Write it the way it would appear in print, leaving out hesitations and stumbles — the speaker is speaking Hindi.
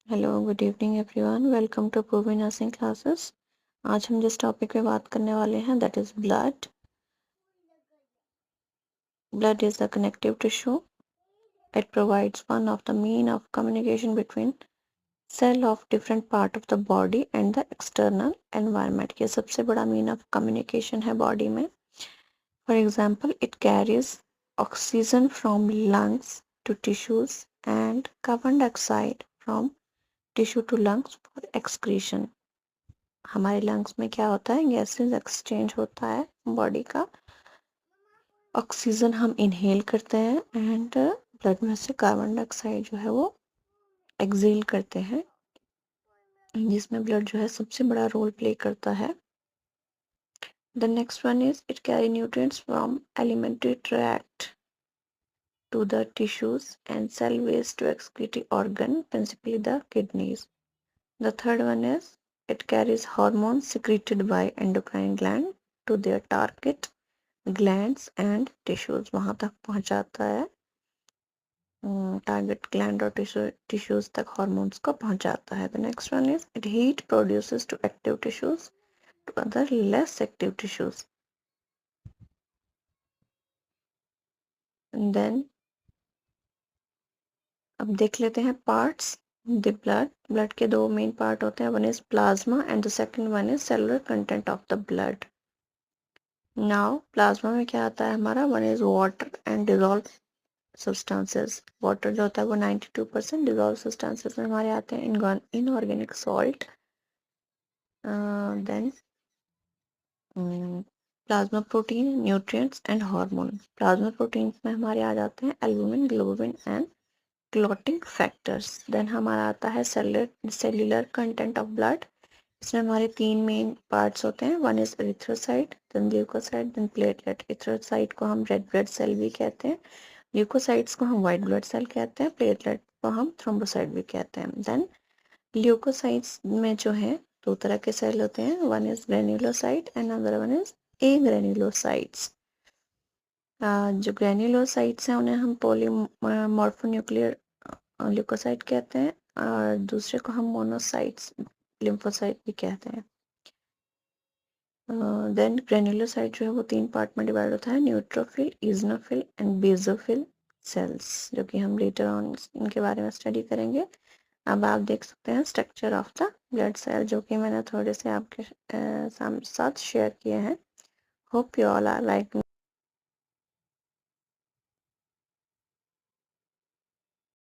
Hello good evening everyone, welcome to Purvi nursing classes. आज हम जिस टॉपिक पे बात करने वाले हैं that is blood. Blood is the connective tissue. It provides one of the mean of communication between cell of different part of the body and the external environment. ये सबसे बड़ा मीन ऑफ कम्युनिकेशन है बॉडी में। For example, it carries oxygen from lungs to tissues and carbon dioxide from tissue to lungs for excretion. हमारे लंग्स में क्या होता है, गैसेस एक्सचेंज होता है बॉडी का। ऑक्सीजन हम इनहेल करते हैं एंड ब्लड में से कार्बन डाइऑक्साइड जो है वो एक्सहेल करते हैं, जिसमें ब्लड जो है सबसे बड़ा रोल प्ले करता है। The next one is it carry nutrients from elementary tract to the tissues and cell waste to excrete organ, principally the kidneys. The third one is it carries hormones secreted by endocrine gland to their target glands and tissues. वहां तक पहुंचाता है, टारगेट ग्लैंड और टिश्यूज तक हॉर्मोन्स को पहुंचाता है। The next one is it heat produces to active tissues to other less active tissues. Then अब देख लेते हैं पार्ट्स। द ब्लड के दो मेन पार्ट होते हैं, one is plasma and the second one is cellular content of the blood. Now plasma में क्या आता है हमारा, one is water and dissolve substances. Water जो होता है वो 92%, डिजॉल्व सब्सटेंसेस में हमारे आते हैं inorganic salt. Then plasma protein, nutrients and hormone. Plasma protein में हमारे आ जाते हैं albumin, globulin and clotting factors. Then हमारा आता है सेल्यूलर कंटेंट ऑफ ब्लड। इसमें हमारे तीन मेन पार्ट्स होते हैं, one is erythrocyte, then leucocyte, then platelet. Erythrocyte को हम रेड ब्लड सेल भी कहते हैं, ल्यूकोसाइट्स को हम व्हाइट ब्लड सेल कहते हैं, प्लेटलेट को हम थ्रोम्बोसाइट भी कहते हैं। देन ल्यूकोसाइट्स में जो है दो तरह के सेल होते हैं, one is granulocyte and other one is a granulocytes. जो ग्रेन्युलोसाइट्स हैं उन्हें हम पॉलीमॉर्फोन्यूक्लियर ल्यूकोसाइट कहते हैं, और दूसरे को हम मोनोसाइट्स लिम्फोसाइट भी कहते हैं। देन ग्रेन्युलोसाइट जो है वो तीन पार्ट में डिवाइड होता है, neutrophil, eosinophil and basophil cells, जो कि हम लेटर ऑन इनके बारे में स्टडी करेंगे। अब आप देख सकते हैं structure of the blood cell, जो कि मैंने थोड़े से आपके साथ शेयर किए हैं। Hope you all are like